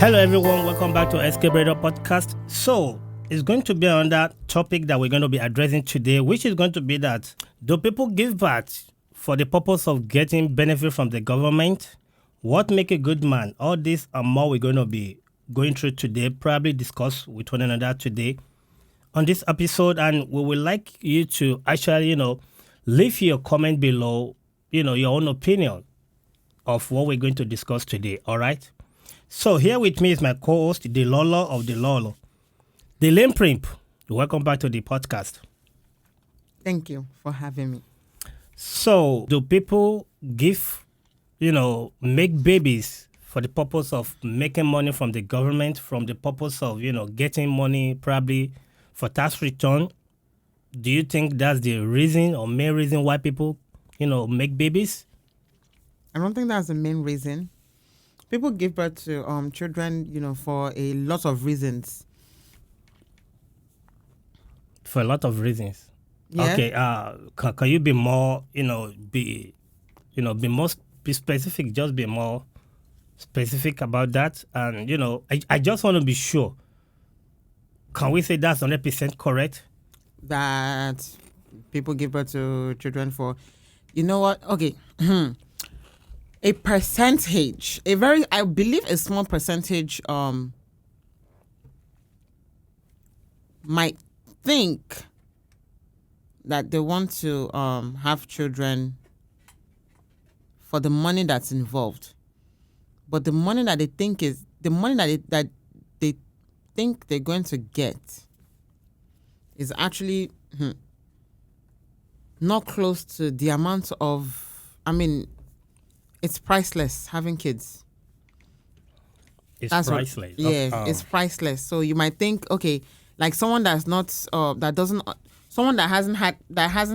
Hello, everyone. Welcome back to Escape Radio Podcast. So, it's going to be another topic that we're going to be addressing today, which is going to be that do people give birth for the purpose of getting benefit from the government? What make a good man? All this and more we're going to be going through today, probably discuss with one another today on this episode. And we would like you to actually, leave your comment below, your own opinion of what we're going to discuss today. All right. So here with me is my co-host, the Lolo of the Lolo, the Lame Primp. Welcome back to the podcast. Thank you for having me. So do people make babies for the purpose of making money from the government, from the purpose of, getting money probably for tax return? Do you think that's the reason or main reason why people, make babies? I don't think that's the main reason. People give birth to children, for a lot of reasons. For a lot of reasons. Yeah. Okay. Can you be more, be specific? Just be more specific about that. And I just want to be sure. Can we say that's 100% correct? That people give birth to children for, you know what? Okay. A percentage, I believe a small percentage might think that they want to have children for the money that's involved. But the money that they think is the money that they think they're going to get is actually not close to the amount of, it's priceless having kids. That's priceless. It's priceless. So you might think, okay, like someone that's not someone that hasn't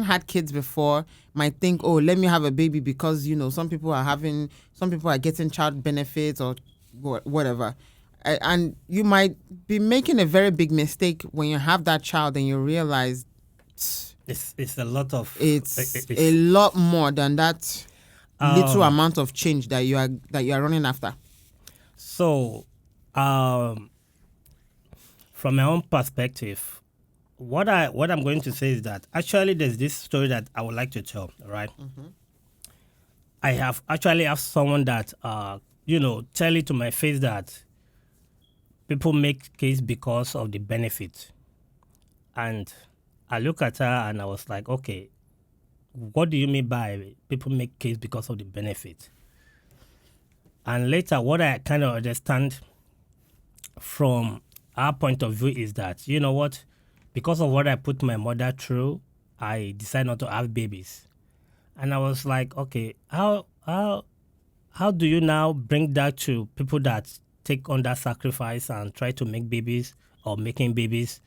had kids before might think, oh, let me have a baby because some people are getting child benefits or whatever, and you might be making a very big mistake when you have that child and you realize it's a lot of it's a lot more than that. Little amount of change that you are running after. So, from my own perspective, what I'm going to say is that actually there's this story that I would like to tell. Right? Mm-hmm. I have someone that tell it to my face that people make kids because of the benefit, and I look at her and I was like, okay. What do you mean by people make kids because of the benefit? And later, what I kind of understand from our point of view is that, you know what? Because of what I put my mother through, I decided not to have babies. And I was like, okay, how do you now bring that to people that take on that sacrifice and try to make babies or making babies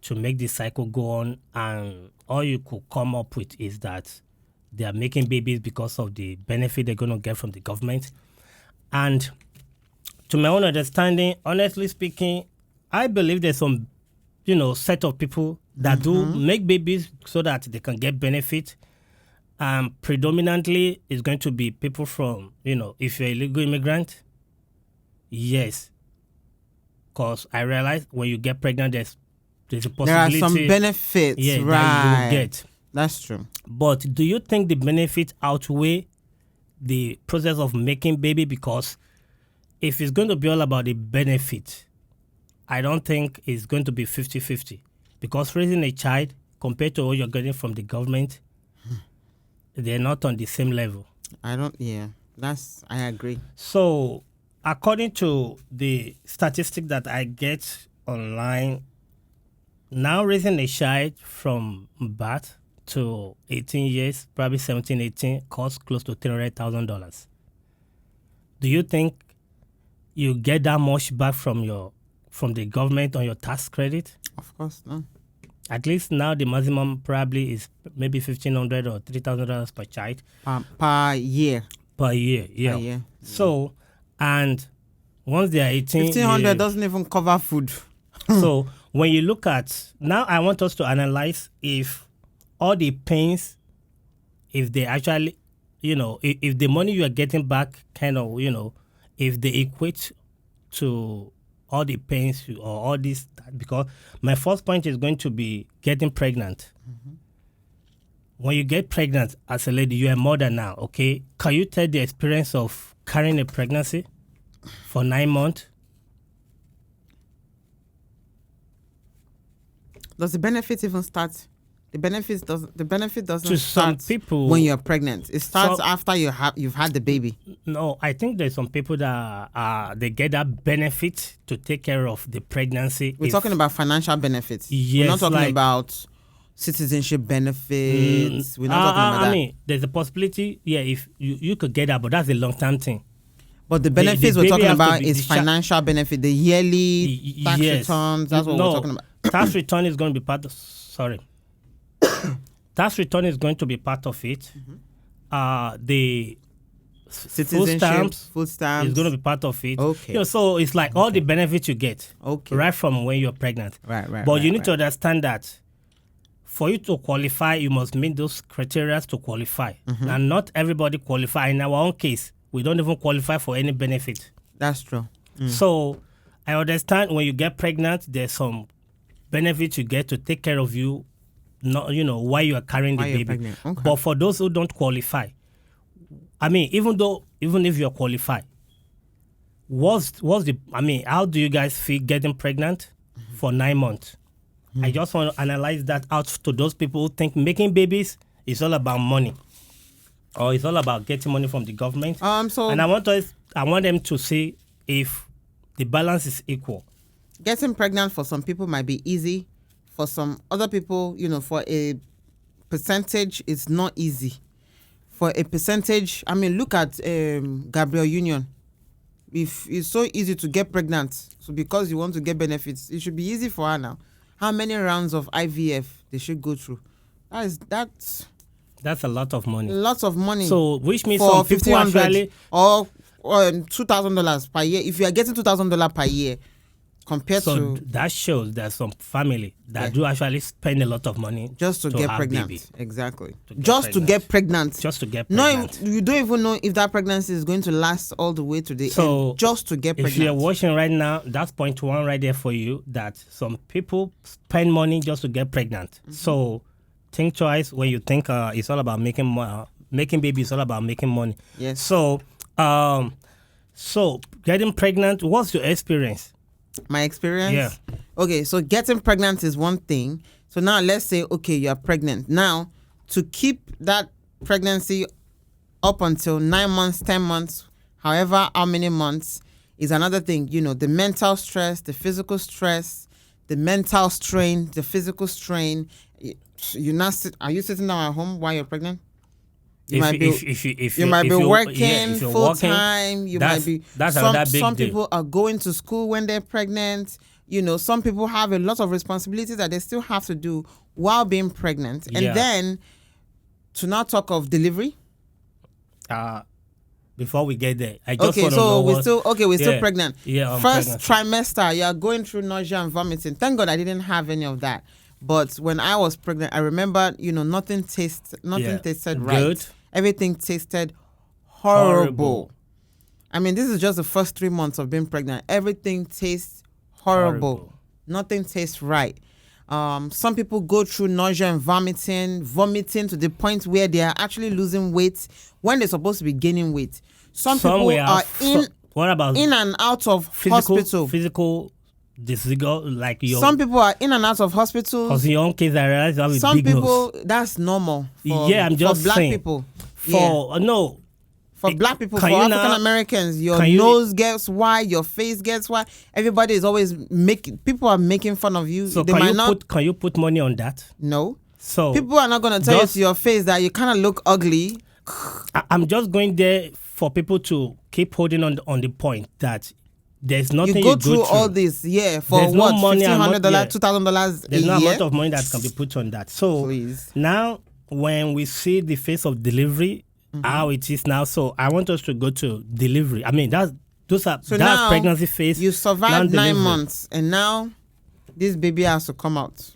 to make the cycle go on, and all you could come up with is that they are making babies because of the benefit they're going to get from the government? And to my own understanding, honestly speaking, I believe there's some, set of people that do make babies so that they can get benefit. Predominantly, it's going to be people from, if you're a legal immigrant, yes. Because I realize when you get pregnant, there's a possibility. There are some benefits, right? That you will get. That's true. But do you think the benefits outweigh the process of making baby? Because if it's going to be all about the benefit, I don't think it's going to be 50-50. Because raising a child compared to what you're getting from the government, they're not on the same level. I agree. So according to the statistic that I get online, now raising a child from birth to 18 years, probably 17, 18, costs close to $300,000. Do you think you get that much back from the government on your tax credit? Of course, no. At least now the maximum probably is maybe $1,500 or $3,000 per child. Per year. Per year, yeah. Per year. So, and once they are 18... $1,500 doesn't even cover food. So when you look at, now I want us to analyze if all the pains, if they actually, if the money you are getting back kind of, if they equate to all the pains or all this, because my first point is going to be getting pregnant. When you get pregnant as a lady, you're a mother now, okay? Can you tell the experience of carrying a pregnancy for 9 months? Does the benefit even start? The benefit doesn't To start some people, when you're pregnant. It starts after you've had the baby. No, I think there's some people that they get that benefit to take care of the pregnancy. We're talking about financial benefits. Yes, we're not talking like, about citizenship benefits. We're not talking about that. I mean, there's a possibility, if you could get that, but that's a long-term thing. But the benefits the we're baby talking has to about be is financial benefit, the yearly tax Yes. returns. That's what we're talking about. Tax return is going to be part of. Sorry. Tax return is going to be part of it. The Citizenship, food stamps is going to be part of it. Okay. So it's like all the benefits you get Okay. right from when you're pregnant. Right. But you need to understand that for you to qualify, you must meet those criteria to qualify. And not everybody qualify. In our own case, we don't even qualify for any benefit. That's true. So I understand when you get pregnant, there's some benefits you get to take care of you, not while you are carrying While the you're baby. pregnant. Okay. But for those who don't qualify, I mean, even if you're qualified, how do you guys feel getting pregnant for 9 months? I just want to analyze that out to those people who think making babies is all about money, or it's all about getting money from the government. And I want them to see if the balance is equal. Getting pregnant for some people might be easy. For some other people, for a percentage, it's not easy. For a percentage, I mean, look at Gabrielle Union. If it's so easy to get pregnant, so because you want to get benefits, it should be easy for her now. How many rounds of IVF they should go through? That's a lot of money. Lots of money. So which means for some people actually or $2,000 per year. If you are getting $2,000 per year, compared to that shows there's some family that do actually spend a lot of money just to get have pregnant. Baby. Exactly. To get pregnant. Just to get No, pregnant. you don't even know if that pregnancy is going to last all the way to the end. Just to get pregnant. If you're watching right now, that's point one right there for you. That some people spend money just to get pregnant. So think twice when you think it's all about making babies. It's all about making money. Yes. So getting pregnant. What's your experience? My experience? Yeah. Okay, so getting pregnant is one thing. So now let's say, okay, you're pregnant. Now, to keep that pregnancy up until 9 months, 10 months, however how many months, is another thing. The mental stress, the physical stress, the mental strain, the physical strain. Are you sitting down at home while you're pregnant? You might be working full time. You might be. That's another big Some deal. people are going to school when they're pregnant. Some people have a lot of responsibilities that they still have to do while being pregnant. And then, to not talk of delivery. Before we get there, I just want to know. We're still pregnant. Yeah. First trimester, you are going through nausea and vomiting. Thank God I didn't have any of that. But when I was pregnant, I remember, nothing tasted right. Good. Everything tasted horrible. I mean, this is just the first 3 months of being pregnant. Everything tastes horrible. Nothing tastes right. Some people go through nausea and vomiting to the point where they are actually losing weight when they're supposed to be gaining weight. Some people are in and out of hospital. Physical disfigure, like your. Some people are in and out of hospitals. Because in your own case, I realize you have a some big people, nose. that's normal. I'm just for black saying. people. For black people, for African Americans, your nose gets wide, your face gets wide. Everybody is always people are making fun of you. So can you put money on that? No. So people are not going to tell you to your face that you kind of look ugly. I'm just going there for people to keep holding on the point that there's nothing you go through all this, for there's what? No money, $1,500, $2,000 There's a no year? amount of money that can be put on that. So please. Now, when we see the phase of delivery, how it is now, so I want us to go to delivery. I mean, that's pregnancy phase. You survived 9 months, and now this baby has to come out.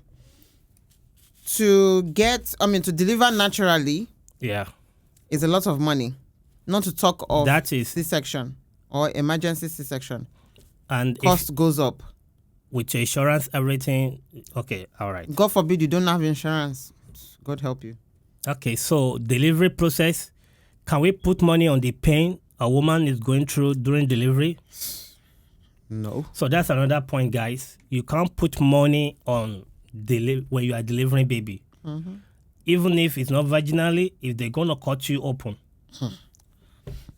To deliver naturally, is a lot of money. Not to talk of that is C-section or emergency C-section. And if Cost goes up. with your insurance, everything, okay, all right. God forbid you don't have insurance. God help you. Okay, so delivery process, can we put money on the pain a woman is going through during delivery? No. So that's another point, guys. You can't put money on when you are delivering baby. Even if it's not vaginally, if they're going to cut you open.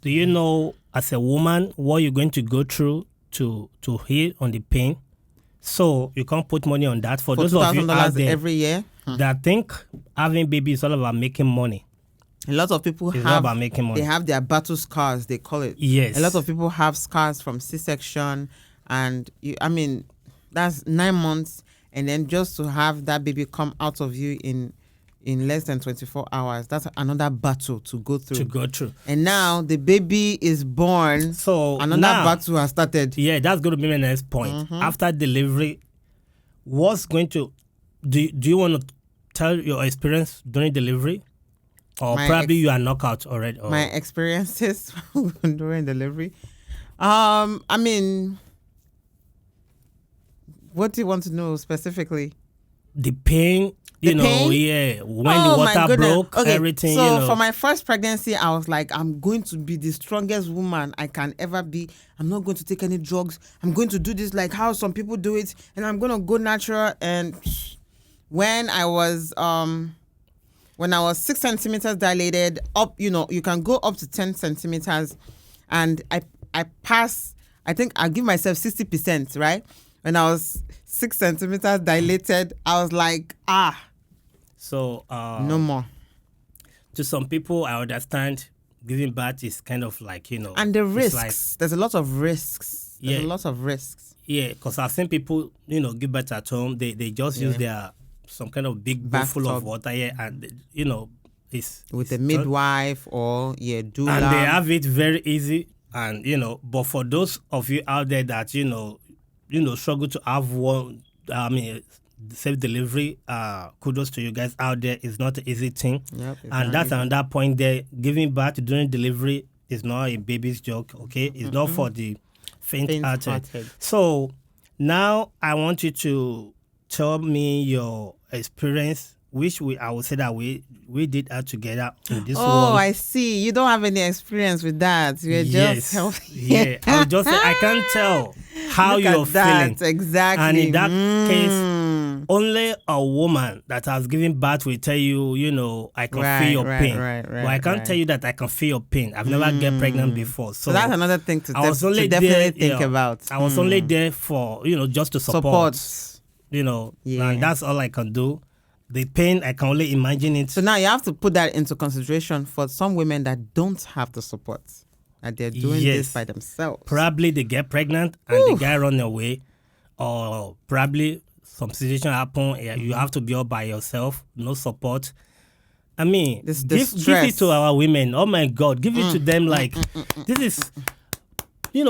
Do you know, as a woman, what you're going to go through to heal on the pain? So you can't put money on that. For those of you out there every year that think having baby is all about making money. A lot of people It's not about making money. They have their battle scars, they call it. Yes. A lot of people have scars from C-section, and that's 9 months, and then just to have that baby come out of you in less than 24 hours, that's another battle to go through. And now the baby is born, so another battle has started. Yeah, that's going to be my next point. After delivery, what's going to do you want to tell your experience during delivery? Or probably you are knocked out already. Or my experiences during delivery. I mean, what do you want to know specifically? The pain, when the water broke, everything. So for my first pregnancy, I was like, I'm going to be the strongest woman I can ever be. I'm not going to take any drugs. I'm going to do this like how some people do it, and I'm going to go natural. And when I was 6 centimeters dilated up, you can go up to 10 centimeters, and I pass. I think I give myself 60%, right? When I was 6 centimeters dilated, I was like, So no more. To some people, I understand giving birth is kind of like, and the risks. There's a lot of risks. Yeah. There's a lot of risks. Yeah, because I've seen people, give birth at home. They just use some kind of big bowl full of water, and it's with a midwife or doula. And they have it very easy, and but for those of you out there that struggle to have one, safe delivery, kudos to you guys out there. It's not an easy thing. Yep, and that's another point there. Giving birth during delivery is not a baby's joke, okay? It's not for the faint-hearted. So now I want you to tell me your experience, which I would say that we did that together in this world. Oh, I see. You don't have any experience with that. You're just healthy. Yeah, I can't tell how you're feeling. Exactly. And in that case, only a woman that has given birth will tell you, I can feel your pain. But I can't tell you that I can feel your pain. I've never get pregnant before. So that's another thing to definitely think about. I was only there for, just to support. And that's all I can do. The pain, I can only imagine it. So now you have to put that into consideration for some women that don't have the support, that they're doing this by themselves. Probably they get pregnant and the guy run away, or probably some situation happen. You have to be all by yourself, no support. I mean, give it to our women. Oh my God, give it to them. Like this is,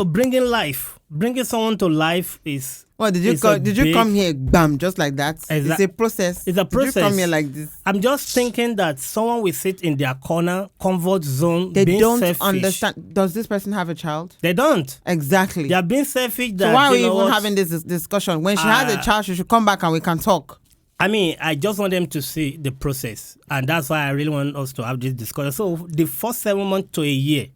bringing life. Bringing someone to life is. Well, did you come here, bam, just like that? It's a process. It's a process. Did you come here like this? I'm just thinking that someone will sit in their corner, comfort zone, they being don't selfish. understand. Does this person have a child? They don't. Exactly. They are being selfish. So why are we even having this discussion? When she has a child, she should come back and we can talk. I mean, I just want them to see the process, and that's why I really want us to have this discussion. So the first 7 months to a year.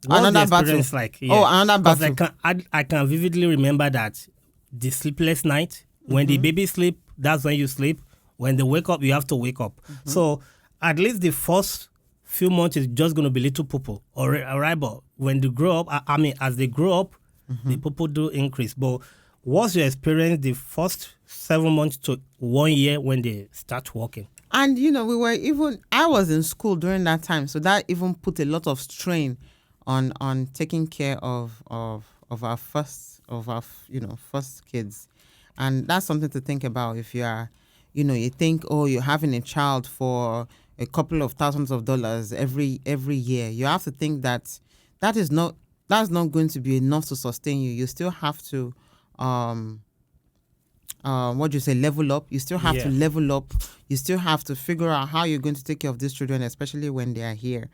Another battle. Like? Yeah. Oh, another battle. I can vividly remember that the sleepless night, when the baby sleep, that's when you sleep. When they wake up, you have to wake up. So at least the first few months is just going to be little poo-poo. All right, but when they grow up, as they grow up, the poo-poo do increase. But what's your experience the first 7 months to 1 year when they start walking? And, I was in school during that time. So that even put a lot of strain on taking care of our first kids. And that's something to think about. If you are, you think, you're having a child for a couple of thousands of dollars every year, you have to think that's not going to be enough to sustain you. You still have to level up. You still have to level up. You still have to figure out how you're going to take care of these children, especially when they are here.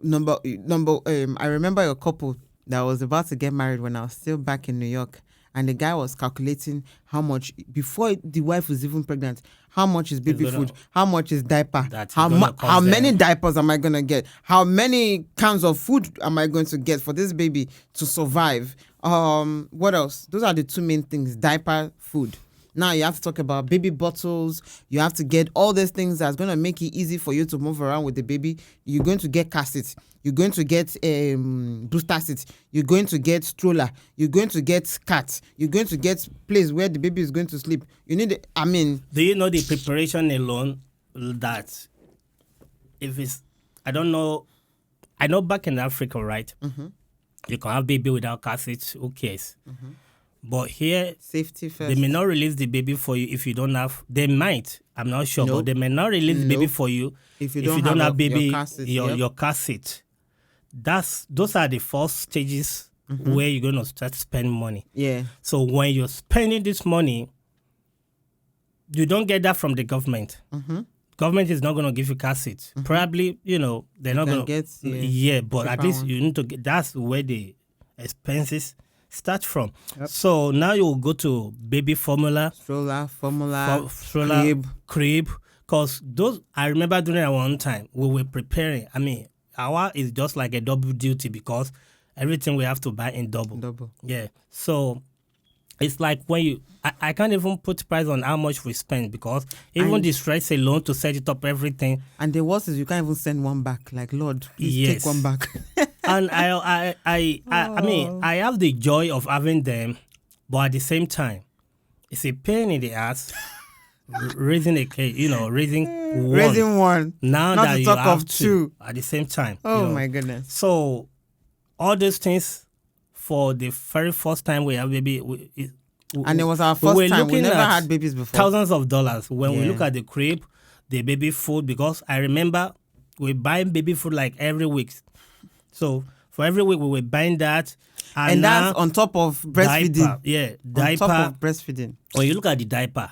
I remember a couple that was about to get married when I was still back in New York. And the guy was calculating how much, before the wife was even pregnant, how much is baby food, how much is diaper, how many diapers am I going to get, how many cans of food am I going to get for this baby to survive. What else? Those are the two main things, diaper, food. Now you have to talk about baby bottles. You have to get all these things that's going to make it easy for you to move around with the baby. You're going to get car seats. You're going to get booster seats. You're going to get stroller. You're going to get cats. You're going to get place where the baby is going to sleep. You need, do you know the preparation alone that if it's, I don't know, I know back in Africa, right? Mm-hmm. You can have baby without car seats. Who cares? Mm-hmm. But here, safety first. They may not release the baby for you if you don't have. They might. I'm not sure, but they may not release the baby for you if you don't have baby, your car seat. Those are the first stages where you're going to start spending money. Yeah. So when you're spending this money, you don't get that from the government. Mm-hmm. Government is not going to give you car seats. Mm-hmm. Probably, they're not going to get. Yeah, but at least you need to get. That's where the expenses start from. Yep. So now you'll go to baby formula, stroller, crib, because those, I remember during at one time we were preparing. Our is just like a double duty because everything we have to buy in double. Yeah. So it's like when I can't even put price on how much we spend because even the stress alone to set it up, everything. And the worst is you can't even send one back. Like, Lord, please take one back. And I have the joy of having them, but at the same time, it's a pain in the ass raising a kid, raising one. Now not that to you talk have of two at the same time. Oh my goodness. So all those things for the very first time we have baby, and it was our first time. We never had babies before. Thousands of dollars when we look at the crib, the baby food, because I remember we buying baby food like every week. So for every week we were buying that. And that's on top of breastfeeding. Diaper. On top of breastfeeding. When you look at the diaper,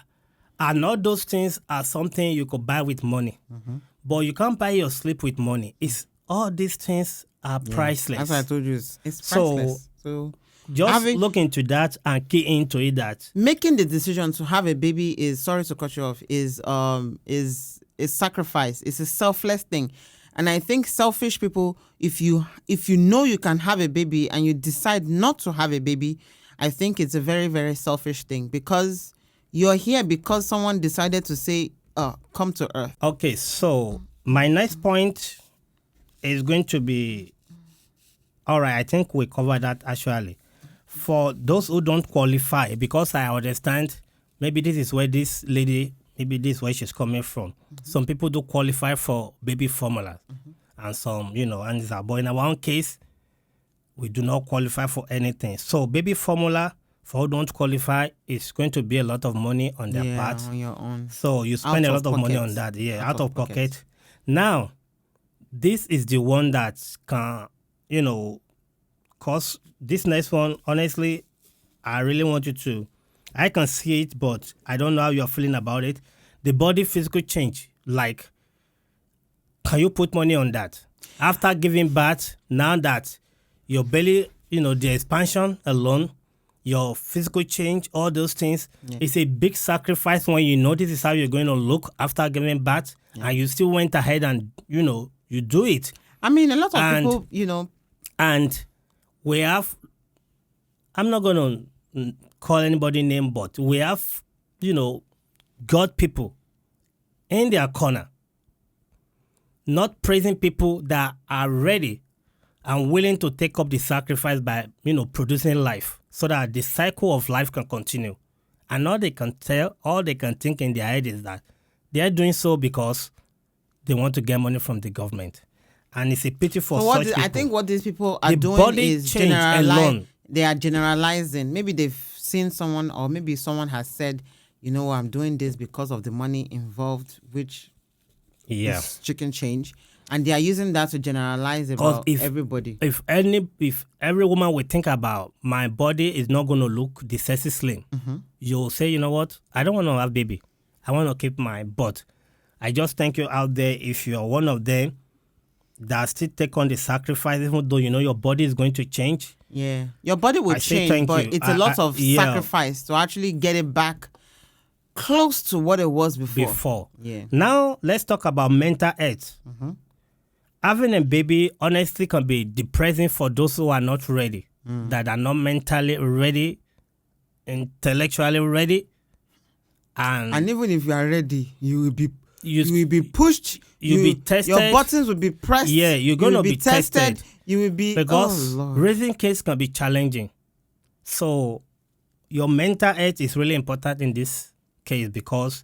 and all those things are something you could buy with money. Mm-hmm. But you can't buy your sleep with money. It's all these things are priceless. That's what I told you. It's priceless. So just look into that and key into it that making the decision to have a baby is, sorry to cut you off, is sacrifice. It's a selfless thing. And I think selfish people, if you know you can have a baby and you decide not to have a baby, I think it's a very, very selfish thing because you're here because someone decided to say, come to earth. Okay, so my next point is going to be, all right, I think we covered that actually. For those who don't qualify, because I understand maybe this is where this lady, maybe this is where she's coming from. Mm-hmm. Some people do qualify for baby formula. Mm-hmm. And some, and it's but in our own case, we do not qualify for anything. So baby formula, for who don't qualify, it's going to be a lot of money on their part. On your own. So you spend a lot of money on that. Yeah, out of pocket. Now, this is the one that can, cause this next one, honestly, I really want you to, I can see it, but I don't know how you're feeling about it. The body physical change, like, can you put money on that? After giving birth, now that your belly, the expansion alone, your physical change, all those things, it's a big sacrifice when you know this is how you're going to look after giving birth, and you still went ahead and, you do it. A lot of people, And we have, I'm not going to call anybody name, but we have, God people in their corner, not praising people that are ready and willing to take up the sacrifice by, producing life so that the cycle of life can continue. And all they can think in their head is that they are doing so because they want to get money from the government. And it's a pity for such people. I think what these people are doing is generalizing. They are generalizing. Maybe they've seen someone, or maybe someone has said, I'm doing this because of the money involved, which is chicken change. And they are using that to generalize about everybody. If every woman would think about, my body is not going to look the sexy slim, you'll say, you know what? I don't want to have baby. I want to keep my butt. I just thank you out there. If you're one of them, that still take on the sacrifice, even though you know your body is going to change. Yeah, your body will I say change, thank but you. it's a lot of Yeah, sacrifice to actually get it back close to what it was before. before. Yeah. Now let's talk about mental health. Having a baby honestly can be depressing for those who are not ready, that are not mentally ready, intellectually ready, And even if you are ready, you will be You- will be pushed. you'll be tested. Your buttons will be pressed. Yeah, you're you gonna will be tested. You will be because oh Lord. raising kids can be challenging. So your mental health is really important in this case, because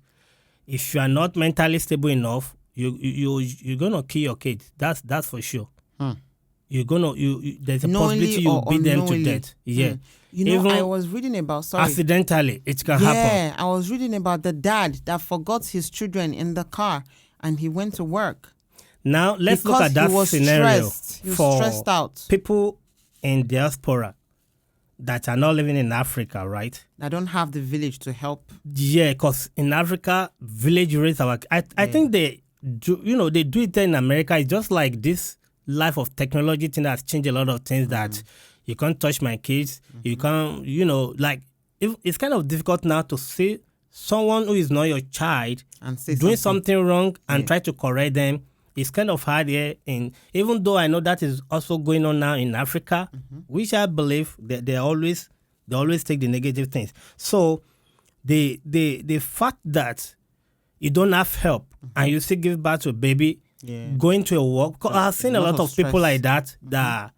if you are not mentally stable enough, you're gonna kill your kids. That's for sure. You're gonna there's a Knowingly possibility you or beat them to unknowingly. death. Yeah. You know, Even I was reading about accidentally it can happen. Yeah, I was reading about the dad that forgot his children in the car and he went to work. Now let's look Because at that he was scenario stressed. He was for stressed out. people in diaspora that are not living in Africa, right? I don't have the village to help. Yeah, because in Africa, village raise our. I think they do. You know, they do it there in America. It's just like this life of technology thing has changed a lot of things. That you can't touch my kids. You can't. You know, like it's kind of difficult now to see someone who is not your child And say doing something. something wrong and try to correct them. It's kind of hard here. And even though I know that is also going on now in Africa, which I believe that they always take the negative things. So the fact that you don't have help and you still give birth to a baby, Yeah. going to a work. 'Cause I've seen a lot of people stress. like that that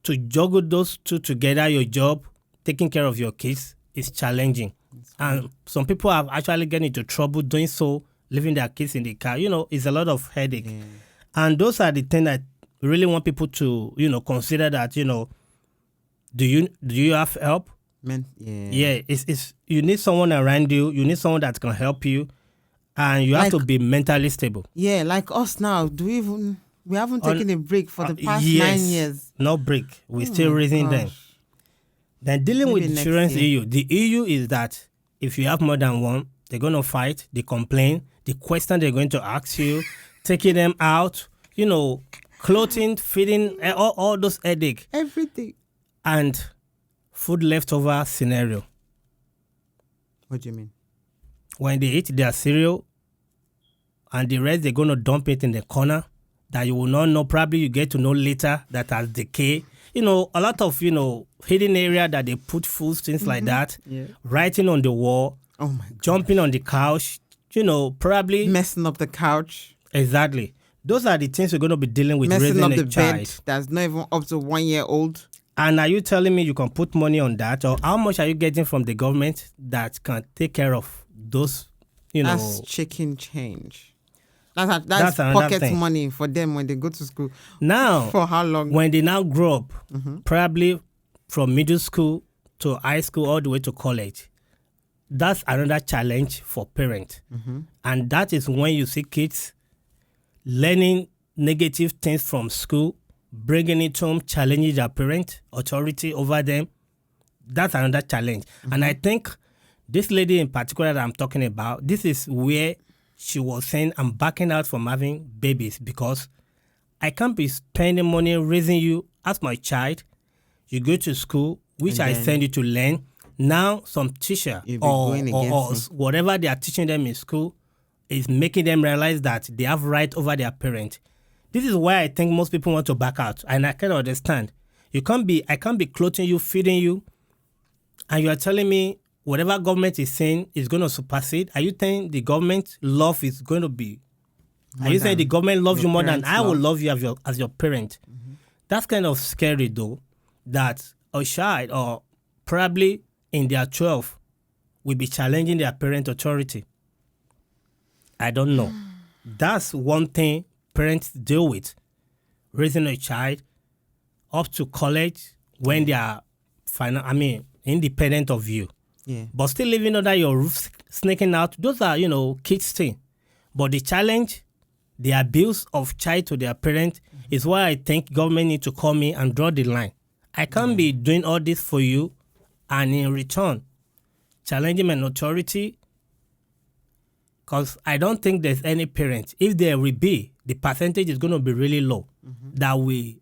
to juggle those two together, your job, taking care of your kids, is challenging. And some people have actually gotten into trouble doing so, leaving their kids in the car. You know, it's a lot of headache. And those are the things that really want people to, you know, consider that, you know, do you have help? Yeah, it's you need someone around you. You need someone that can help you, and you have to Like- be mentally stable. Yeah, like us now. We haven't taken a break for the past Yes, 9 years. no break. We're Oh still my raising them. gosh. Then dealing with Maybe the next children's year. issue. The issue is that if you have more than one, they're gonna fight, they complain, the question they're going to ask you, taking them out, you know, clothing, feeding, all those headache, Everything. and food leftover scenario. What do you mean? When they eat their cereal and the rest, they're gonna dump it in the corner that you will not know. Probably you get to know later that has decay. You know, a lot of, you know, hidden area that they put foods, things like that. Yeah. Writing on the wall, Oh my God. jumping on the couch, you know, probably. Messing up the couch. Exactly. Those are the things we're going to be dealing with Messing raising up a the child. bed that's not even up to 1 year old. And are you telling me you can put money on that? Or how much are you getting from the government that can take care of those, you know? That's chicken change. That's That's another pocket thing. money for them when they go to school. Now, For how long? when they now grow up, probably from middle school to high school all the way to college, that's another challenge for parents. And that is when you see kids learning negative things from school, bringing it home, challenging their parent authority over them. That's another challenge. And I think this lady in particular that I'm talking about, this is where she was saying, I'm backing out from having babies because I can't be spending money raising you as my child. You go to school, which And I then- send you to learn. Now some teacher You'll be or going against whatever they are teaching them in school is making them realize that they have right over their parent. This is why I think most people want to back out, and I can understand. I can't be clothing you, feeding you, and you are telling me whatever government is saying is going to supersede. Are you saying the government love is going to be? Are you saying the government loves you your more than parents' I will love? love you as your parent? That's kind of scary though. That a child or probably in their 12 will be challenging their parent authority. I don't know. That's one thing parents deal with. Raising a child up to college when they are independent of you. Yeah. But still living under your roof, sneaking out, those are, kids thing. But the challenge, the abuse of child to their parent is why I think government need to come in and draw the line. I can't be doing all this for you and in return, challenging my authority Because I don't think there's any parent, if there will be, the percentage is going to be really low, that will,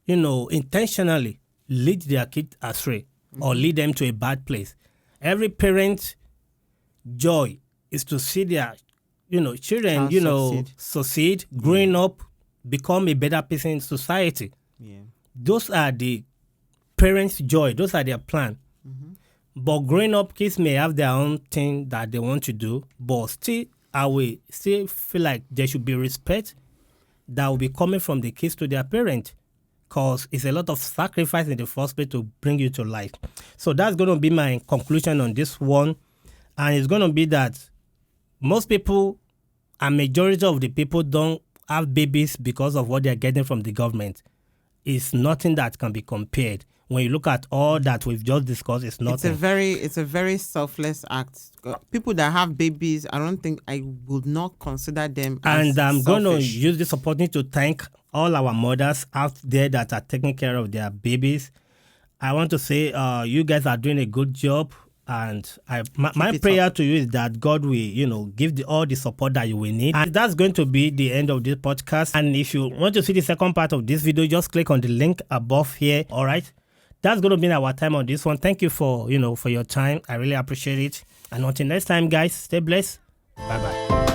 intentionally lead their kid astray or lead them to a bad place. Every parent's joy is to see their, children, succeed, growing up, become a better person in society. Yeah. Those are the parents' joy. Those are their plan. But growing up, kids may have their own thing that they want to do, but still, I will still feel like there should be respect that will be coming from the kids to their parent, because it's a lot of sacrifice in the first place to bring you to life. So that's going to be my conclusion on this one. And it's going to be that most people, and majority of the people, don't have babies because of what they're getting from the government. It's nothing that can be compared. When you look at all that we've just discussed, it's nothing. It's a very selfless act. People that have babies, I don't think I would not consider them as And I'm going to selfish. use this opportunity to thank all our mothers out there that are taking care of their babies. I want to say you guys are doing a good job. And my prayer to you is that God will, give all the support that you will need. And that's going to be the end of this podcast. And if you want to see the second part of this video, just click on the link above here. All right. That's going to be our time on this one. Thank you for your time. I really appreciate it. And until next time, guys, stay blessed. Bye-bye.